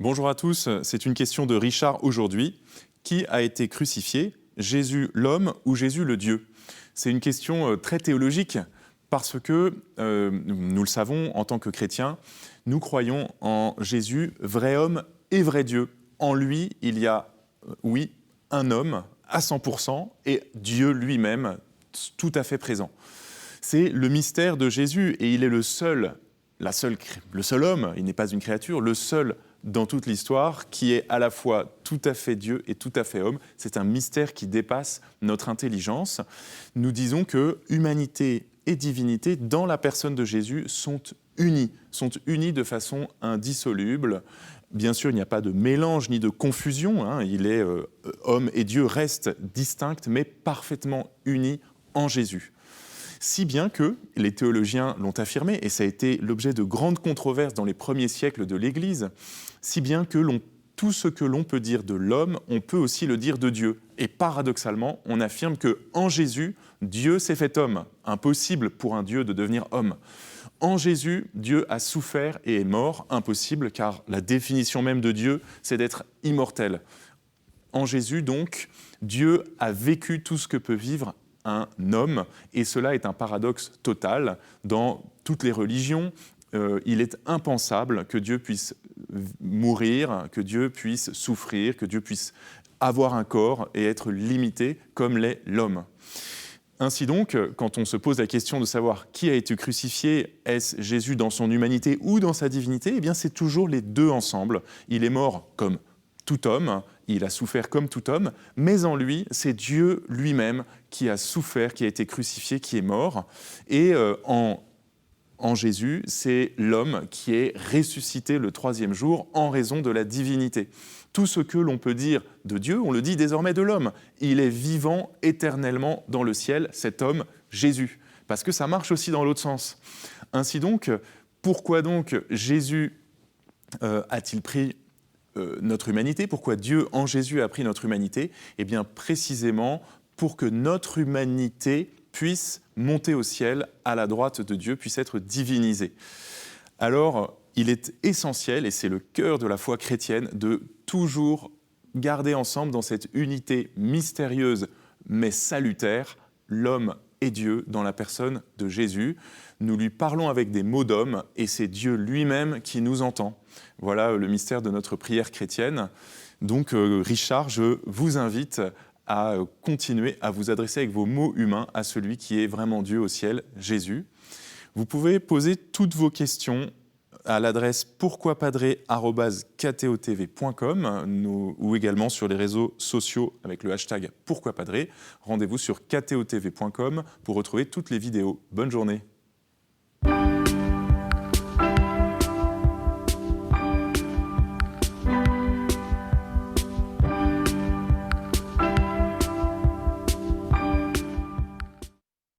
Bonjour à tous, c'est une question de Richard aujourd'hui. Qui a été crucifié, Jésus l'homme ou Jésus le Dieu? C'est une question très théologique parce que, nous le savons, en tant que chrétiens, nous croyons en Jésus, vrai homme et vrai Dieu. En lui, il y a, oui, un homme à 100% et Dieu lui-même tout à fait présent. C'est le mystère de Jésus et il est le seul homme, il n'est pas une créature, le seul dans toute l'histoire qui est à la fois tout à fait Dieu et tout à fait homme. C'est un mystère qui dépasse notre intelligence. Nous disons que humanité et divinité, dans la personne de Jésus, sont unis de façon indissoluble. Bien sûr, il n'y a pas de mélange ni de confusion, il est homme et Dieu restent distincts, mais parfaitement unis en Jésus. Si bien que les théologiens l'ont affirmé, et ça a été l'objet de grandes controverses dans les premiers siècles de l'Église, si bien que tout ce que l'on peut dire de l'homme, on peut aussi le dire de Dieu. Et paradoxalement, on affirme qu'en Jésus, Dieu s'est fait homme. Impossible pour un Dieu de devenir homme. En Jésus, Dieu a souffert et est mort. Impossible, car la définition même de Dieu, c'est d'être immortel. En Jésus, donc, Dieu a vécu tout ce que peut vivre un homme, et cela est un paradoxe total dans toutes les religions. Il est impensable que Dieu puisse mourir, que Dieu puisse souffrir, que Dieu puisse avoir un corps et être limité comme l'est l'homme. Ainsi donc, quand on se pose la question de savoir qui a été crucifié, est-ce Jésus dans son humanité ou dans sa divinité? Eh bien, c'est toujours les deux ensemble. Il est mort comme tout homme, il a souffert comme tout homme, mais en lui, c'est Dieu lui-même qui a souffert, qui a été crucifié, qui est mort. Et en Jésus, c'est l'homme qui est ressuscité le troisième jour en raison de la divinité. Tout ce que l'on peut dire de Dieu, on le dit désormais de l'homme. Il est vivant éternellement dans le ciel, cet homme, Jésus. Parce que ça marche aussi dans l'autre sens. Ainsi donc, pourquoi donc Jésus a-t-il pris notre humanité? Pourquoi Dieu en Jésus a pris notre humanité? Eh bien précisément pour que notre humanité puisse monter au ciel à la droite de Dieu, puisse être divinisée. Alors, il est essentiel, et c'est le cœur de la foi chrétienne, de toujours garder ensemble dans cette unité mystérieuse mais salutaire, l'homme et Dieu dans la personne de Jésus. Nous lui parlons avec des mots d'homme et c'est Dieu lui-même qui nous entend. Voilà le mystère de notre prière chrétienne. Donc Richard, je vous invite à continuer à vous adresser avec vos mots humains à celui qui est vraiment Dieu au ciel, Jésus. Vous pouvez poser toutes vos questions à l'adresse pourquoipadré@ktotv.com ou également sur les réseaux sociaux avec le hashtag pourquoipadré. Rendez-vous sur ktotv.com pour retrouver toutes les vidéos. Bonne journée.